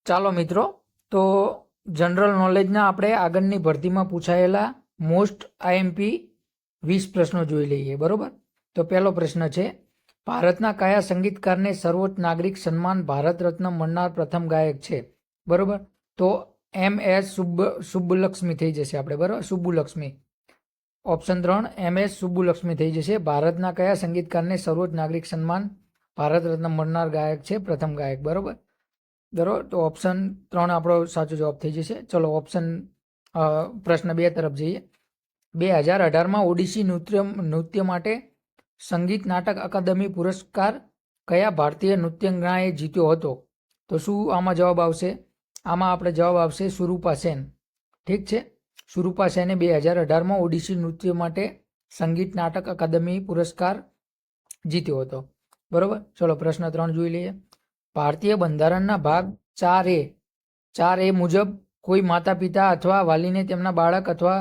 ચાલો મિત્રો, તો જનરલ નોલેજના આપણે આગળની ભરતીમાં પૂછાયેલા મોસ્ટ આઈએમપી 20 પ્રશ્નો જોઈ લઈએ. બરોબર, તો પહેલો પ્રશ્ન છે, ભારતના કયા સંગીતકારને સર્વોચ્ચ નાગરિક સન્માન ભારત રત્ન મળનાર પ્રથમ ગાયક છે? બરોબર, તો MS સુબ્બુલક્ષ્મી થઈ જશે આપણે. બરોબર, સુબ્બુલક્ષ્મી. ઓપ્શન 3 MS સુબ્બુલક્ષ્મી થઈ જશે. ભારતના કયા સંગીતકારને સર્વોચ્ચ નાગરિક સન્માન ભારત રત્ન મળનાર ગાયક છે, પ્રથમ ગાયક? બરોબર, તો ઓપ્શન 3 આપણો સાચો જવાબ થઈ જશે. ચલો પ્રશ્ન 2 તરફ જઈએ. 2018માં ઓડિસી નૃત્ય માટે સંગીત નાટક અકાદમી પુરસ્કાર કયા ભારતીય નૃત્યાંગનાએ જીત્યો હતો? તો શું આમાં જવાબ આવશે? આમાં આપણે જવાબ આવશે સુરૂપા સેન. ઠીક છે, સુરૂપા સેને 2018માં ઓડિસી નૃત્ય માટે સંગીત નાટક અકાદમી પુરસ્કાર જીત્યો હતો. બરોબર, ચલો પ્રશ્ન 3 જોઈ લઈએ. ભારતીય બંધારણના ભાગ 4A મુજબ કોઈ માતા પિતા અથવા વાલીને તેમના બાળક અથવા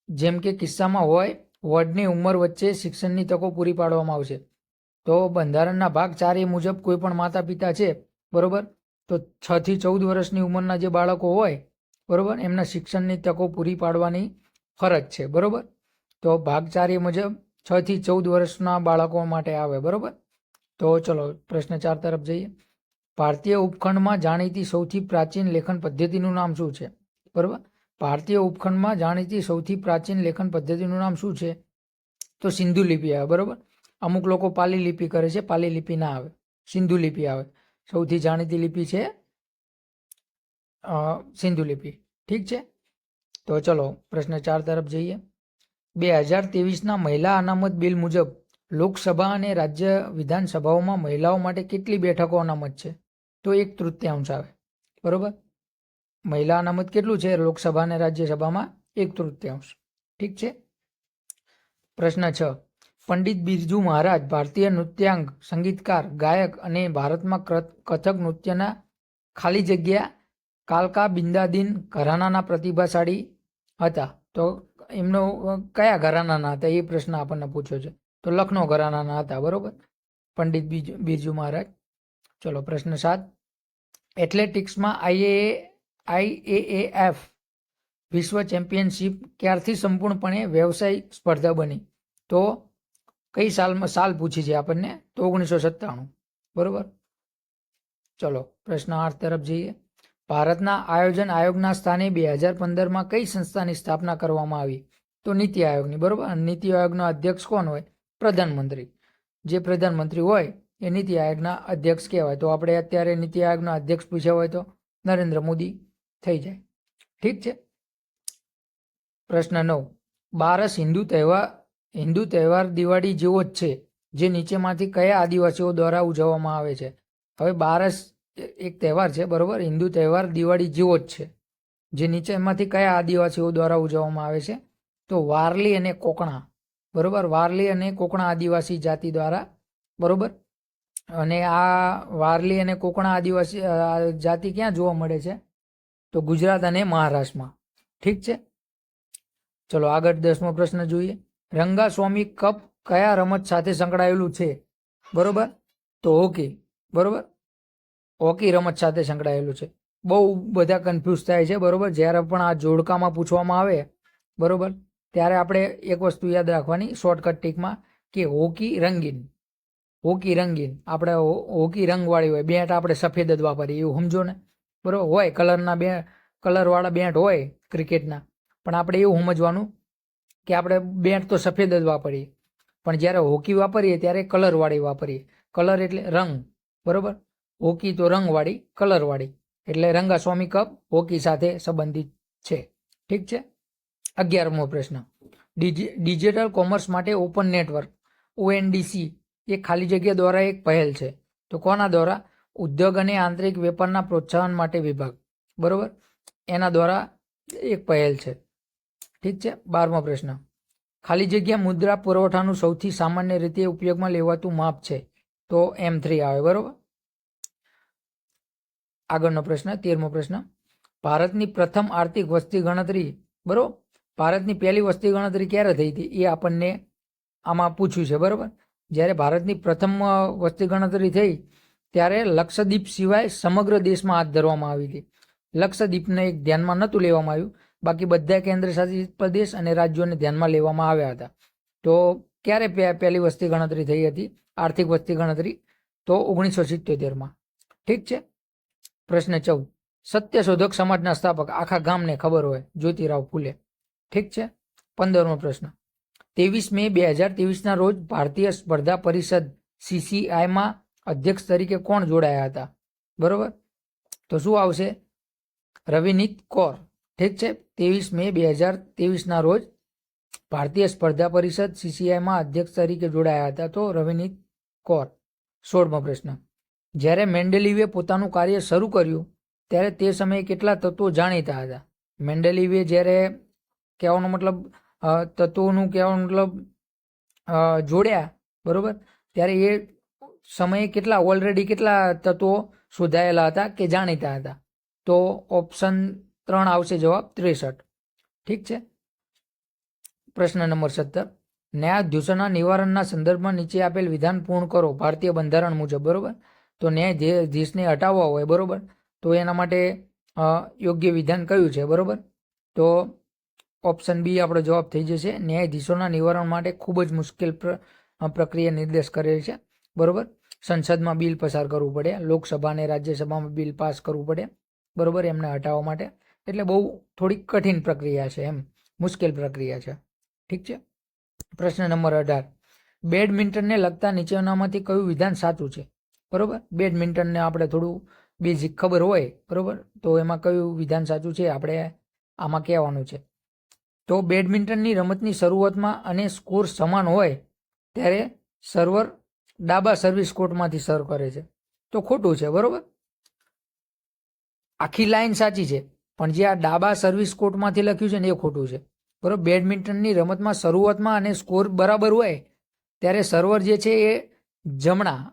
જેમ કે કિસ્સામાં હોય વર્ડની ઉંમર વચ્ચે શિક્ષણની તકો પૂરી પાડવામાં આવશે. તો બંધારણના ભાગ 4A મુજબ કોઈ પણ માતા પિતા છે, બરોબર, તો 6 થી 14 વર્ષની ઉંમરના જે બાળકો હોય, બરોબર, એમના શિક્ષણની તકો પૂરી પાડવાની ફરજ છે. બરોબર, તો ભાગ 4A મુજબ 6 થી 14 વર્ષના બાળકો માટે આવે. બરોબર, તો ચલો પ્રશ્ન 4 તરફ જઈએ. ભારતીય ઉપખંડમાં જાણીતી સૌથી પ્રાચીન લેખન પદ્ધતિનું નામ શું છે? બરોબર, ભારતીય ઉપખંડમાં જાણીતી સૌથી પ્રાચીન લેખન પદ્ધતિનું નામ શું છે? તો સિંધુ લિપિ આવે. બરોબર, અમુક લોકો પાલી લિપિ કરે છે, પાલી લિપિ ના આવે, સિંધુ લિપિ આવે. સૌથી જાણીતી લિપિ છે સિંધુ લિપિ. ઠીક છે, તો ચલો પ્રશ્ન 4 તરફ જઈએ. 2023ના મહિલા અનામત બિલ મુજબ લોકસભા અને રાજ્ય વિધાનસભાઓમાં મહિલાઓ માટે કેટલી બેઠકો અનામત છે? તો 1/3 આવે. બરોબર, મહિલા અનામત કેટલું છે લોકસભા અને રાજ્યસભામાં? 1/3. ઠીક છે. પ્રશ્ન 6, પંડિત બિરજુ મહારાજ ભારતીય નૃત્યાંગ, સંગીતકાર, ગાયક અને ભારતમાં કથક નૃત્યના ખાલી જગ્યા કાલકા બિંદાદિન ઘરાનાના પ્રતિભાશાળી હતા. તો એમનો કયા ઘરાનાના હતા એ પ્રશ્ન આપણને પૂછ્યો છે. તો લખનૌ ઘરાનાના હતા. બરોબર, પંડિત બિરજુ મહારાજ. ચલો પ્રશ્ન 7, એથ્લેટિક્સમાં IAAF વિશ્વ ચેમ્પિયનશિપ ક્યારથી સંપૂર્ણપણે વ્યવસાયિક સ્પર્ધા બની? તો કઈ સાલ પૂછી છે આપણને? તો 1997. બરોબર, ચલો પ્રશ્ન 8 તરફ જઈએ. ભારતના આયોજન આયોગના સ્થાને 2015માં કઈ સંસ્થાની સ્થાપના કરવામાં આવી? તો નીતિ આયોગની. બરોબર, નીતિ આયોગનો અધ્યક્ષ કોણ હોય? પ્રધાનમંત્રી. જે પ્રધાનમંત્રી હોય એ નીતિ આયોગના અધ્યક્ષ કહેવાય. તો આપણે અત્યારે નીતિ આયોગના અધ્યક્ષ પૂછ્યા હોય તો નરેન્દ્ર મોદી થઈ જાય. ઠીક છે. પ્રશ્ન 9, બારસ હિન્દુ તહેવાર દિવાળી જેવો જ છે, જે નીચેમાંથી કયા આદિવાસીઓ દ્વારા ઉજવવામાં આવે છે? હવે બારસ એક તહેવાર છે, બરોબર, હિન્દુ તહેવાર દિવાળી જેવો જ છે, જે નીચેમાંથી કયા આદિવાસીઓ દ્વારા ઉજવવામાં આવે છે? તો વારલી અને કોકણા. બરોબર, વારલી અને કોકણા આદિવાસી જાતિ દ્વારા. બરોબર, અને આ વારલી અને કોકણા આદિવાસી જાતિ ક્યાં જોવા મળે છે? તો ગુજરાત અને મહારાષ્ટ્રમાં. ઠીક છે, ચલો આગળ 10મો પ્રશ્ન જોઈએ. રંગાસ્વામી કપ કયા રમત સાથે સંકળાયેલું છે? બરોબર, તો હોકી. બરોબર, હોકી રમત સાથે સંકળાયેલું છે. બહુ બધા કન્ફ્યુઝ થાય છે. બરોબર, જ્યારે પણ આ જોડકામાં પૂછવામાં આવે, બરોબર, ત્યારે આપણે એક વસ્તુ યાદ રાખવાની શોર્ટકટ ટીકમાં, કે હોકી રંગીન આપણે હોકી રંગવાળી હોય, બેટ આપણે સફેદ જ વાપરીએ એવું સમજો ને. બરોબર, હોય કલરવાળા બેટ હોય ક્રિકેટના, પણ આપણે એવું સમજવાનું કે આપણે બેટ તો સફેદ જ વાપરીએ, પણ જ્યારે હોકી વાપરીએ ત્યારે કલરવાળી વાપરીએ. કલર એટલે રંગ. બરોબર, હોકી તો રંગવાળી, કલરવાળી, એટલે રંગાસ્વામી કપ હોકી સાથે સંબંધિત છે. ઠીક છે. 11મો પ્રશ્ન, ડિજિટલ કોમર્સ માટે ઓપન નેટવર્ક ONDC એ ખાલી જગ્યા દ્વારા એક પહેલ છે. તો કોના દ્વારા? ઉદ્યોગ અને આંતરિક વેપારના પ્રોત્સાહન માટે વિભાગ. બરોબર, એના દ્વારા એક પહેલ છે. ઠીક છે. 12મો પ્રશ્ન, ખાલી જગ્યા મુદ્રા પુરવઠાનું સૌથી સામાન્ય રીતે ઉપયોગમાં લેવાતું માપ છે? તો M3 આવે. બરોબર, આગળનો પ્રશ્ન 13મો પ્રશ્ન, ભારતની પ્રથમ આર્થિક વસ્તી ગણતરી, બરોબર, ભારતની પહેલી વસ્તી ગણતરી ક્યારે થઈ હતી એ આપણને આમાં પૂછ્યું છે. બરોબર, જ્યારે ભારતની પ્રથમ વસ્તી ગણતરી થઈ ત્યારે લક્ષદ્વીપ સિવાય સમગ્ર દેશમાં હાથ ધરવામાં આવી હતી. લક્ષદ્વીપને એક ધ્યાનમાં નહોતું લેવામાં આવ્યું, બાકી બધા કેન્દ્ર શાસિત પ્રદેશ અને રાજ્યોને ધ્યાનમાં લેવામાં આવ્યા હતા. તો ક્યારે પહેલી વસ્તી ગણતરી થઈ હતી, આર્થિક વસ્તી ગણતરી? તો 1977માં. ઠીક છે. પ્રશ્ન 14, સત્યશોધક સમાજના સ્થાપક, આખા ગામને ખબર હોય, જ્યોતિરાવ ફૂલે. ઠીક છે. 15મો પ્રશ્ન, 23 મે 2023ના રોજ ભારતીય સ્પર્ધા પરિષદ CCIમાં અધ્યક્ષ તરીકે કોણ જોડાયા હતા? બરોબર, તો શું આવશે? રવિનીત કૌર. ઠીક છે. 23 મે 2023ના રોજ ભારતીય સ્પર્ધા પરિષદ CCIમાં અધ્યક્ષ તરીકે જોડાયા હતા, તો રવિનીત કૌર. 16મો પ્રશ્ન, જ્યારે મેન્ડેલીવે પોતાનું કાર્ય શરૂ કર્યું ત્યારે તે સમયે કેટલા તત્વો જાણીતા હતા? મેન્ડેલીવે જ્યારે, કહેવાનો મતલબ તત્વોનું કહેવાનો મતલબ જોડ્યા, બરોબર, ત્યારે એ સમયે ઓલરેડી કેટલા તત્વો શોધાયેલા હતા કે જાણીતા હતા? તો ઓપ્શન 3 આવશે જવાબ, 63. ઠીક છે. પ્રશ્ન નંબર 17, ન્યાયાધીશોના નિવારણના સંદર્ભમાં નીચે આપેલ વિધાન પૂર્ણ કરો ભારતીય બંધારણ મુજબ. બરોબર, તો ન્યાયાધીશને હટાવવા હોય, બરોબર, તો એના માટે યોગ્ય વિધાન કયું છે? બરોબર, તો ઓપ્શન બી આપણો જવાબ થઈ જશે. ન્યાયાધીશોના નિવારણ માટે ખૂબ જ મુશ્કેલ પ્રક્રિયા નિર્દેશ કરેલ છે. બરોબર, સંસદમાં બિલ પસાર કરવું પડે, લોકસભા અને રાજ્યસભામાં બિલ પાસ કરવું પડે, બરોબર, એમને હટાવવા માટે. એટલે બહુ થોડીક કઠિન પ્રક્રિયા છે, એમ મુશ્કેલ પ્રક્રિયા છે. ઠીક છે. પ્રશ્ન નંબર 18, બેડમિન્ટનને લગતા નીચેનામાંથી કયું વિધાન સાચું છે? બરોબર, બેડમિન્ટનને આપણે થોડું બેઝિક ખબર હોય, બરોબર, તો એમાં કયું વિધાન સાચું છે આપણે આમાં કહેવાનું છે. તો બેડમિન્ટનની રમતની શરૂઆતમાં અને સ્કોર સમાન હોય ત્યારે સર્વર ડાબા સર્વિસ કોર્ટમાંથી સર્વ કરે છે. તો ખોટું છે. બરોબર, આખી લાઈન સાચી છે, પણ જે આ ડાબા સર્વિસ કોર્ટમાંથી લખ્યું છે ને એ ખોટું છે. બરોબર, બેડમિન્ટનની રમતમાં શરૂઆતમાં અને સ્કોર બરાબર હોય ત્યારે સર્વર જે છે એ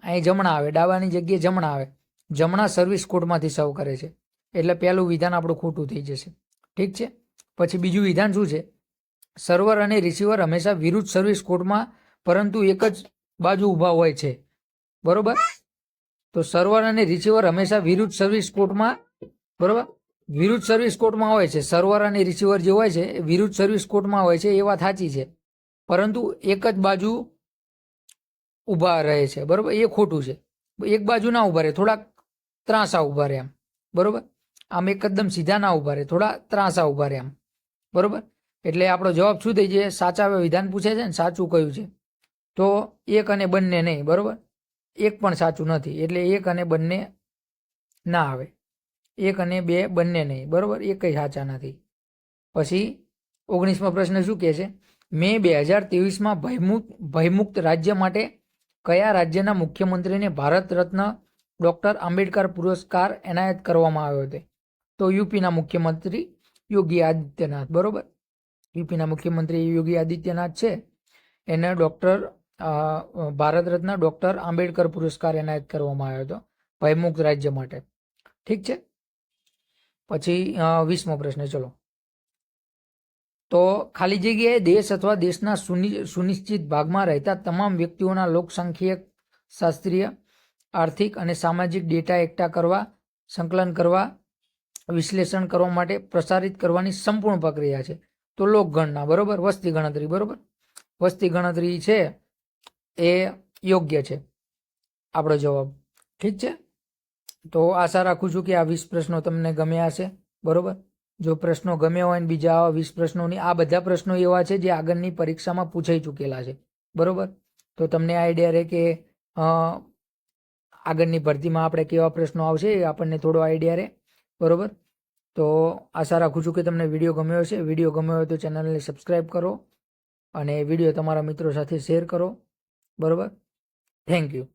અહીં જમણા આવે, ડાબાની જગ્યાએ જમણા આવે, જમણા સર્વિસ કોર્ટમાંથી સર્વ કરે છે. એટલે પહેલું વિધાન આપણું ખોટું થઈ જશે. ઠીક છે. પછી બીજું વિધાન શું છે? સર્વર અને રિસીવર હંમેશા વિરુદ્ધ સર્વિસ કોર્ટમાં પરંતુ એક જ બાજુ ઊભા હોય છે. બરોબર, તો સર્વર અને રિસીવર હંમેશા વિરુદ્ધ સર્વિસ કોર્ટમાં, બરોબર, વિરુદ્ધ સર્વિસ કોર્ટમાં હોય છે. સર્વર અને રિસીવર જે હોય છે એ વિરુદ્ધ સર્વિસ કોર્ટમાં હોય છે, એ વાત સાચી છે, પરંતુ એક જ બાજુ ઊભા રહે છે. બરોબર, એ ખોટું છે. એક બાજુ ના ઊભા રહે, થોડાક ત્રાંસા ઊભા રહે એમ. બરોબર, આમ એકદમ સીધા ના ઊભા રહે, થોડા ત્રાંસા ઊભા રહે એમ. બરોબર, એટલે આપણો જવાબ શું થઈ જાય? સાચા વિધાન પૂછે છે ને, સાચું કયું છે? તો એક અને બંને નહીં. બરોબર, એક પણ સાચું નથી, એટલે એક અને બંને ના આવે. 1 અને 2 બંને નહીં. બરોબર, એ કંઈ સાચા નથી. પછી 19મો પ્રશ્ન શું કહે છે? મે 2023માં ભયમુક્ત રાજ્ય માટે કયા રાજ્યના મુખ્યમંત્રીને ભારત રત્ન ડોક્ટર આંબેડકર પુરસ્કાર એનાયત કરવામાં આવ્યો હતો? તો યુપીના મુખ્યમંત્રી યોગી આદિત્યનાથ. બરોબર, યુપીના મુખ્યમંત્રી યોગી આદિત્યનાથ છે, એને ભારત રત્ન ડોક્ટર આંબેડકર પુરસ્કાર એનાયત કરવામાં આવ્યો હતો ભયમુક્ત રાજ્ય માટે. ઠીક છે. પછી 20મો પ્રશ્ન, ચલો. તો ખાલી જગ્યાએ દેશ અથવા દેશના સુનિશ્ચિત ભાગમાં રહેતા તમામ વ્યક્તિઓના લોકસાંખ્યિક, શાસ્ત્રીય, આર્થિક અને સામાજિક ડેટા એકઠા કરવા, સંકલન કરવા, વિશ્લેષણ કરવા માટે પ્રસારિત કરવાની સંપૂર્ણ પ્રક્રિયા છે. તો લોકગણના. બરોબર, વસ્તી ગણતરી. બરોબર, વસ્તી ગણતરી છે એ યોગ્ય છે આપણો જવાબ. ઠીક છે. તો આશા રાખું છું કે આ 20 પ્રશ્નો તમને ગમ્યા હશે. બરોબર, જો પ્રશ્નો ગમ્યા હોય ને બીજા આવા 20 પ્રશ્નોની, આ બધા પ્રશ્નો એવા છે જે આગળની પરીક્ષામાં પૂછાઈ ચૂકેલા છે. બરોબર, તો તમને આઈડિયા રહે કે આગળની ભરતીમાં આપણે કેવા પ્રશ્નો આવશે, એ આપણને થોડો આઈડિયા રહે. બરોબર, તો આશા રાખું છું કે તમને વિડીયો ગમ્યો હશે. વિડીયો ગમ્યો હોય તો ચેનલને સબસ્ક્રાઈબ કરો અને વિડીયો તમારા મિત્રો સાથે શેર કરો. બરોબર, થેન્ક યુ.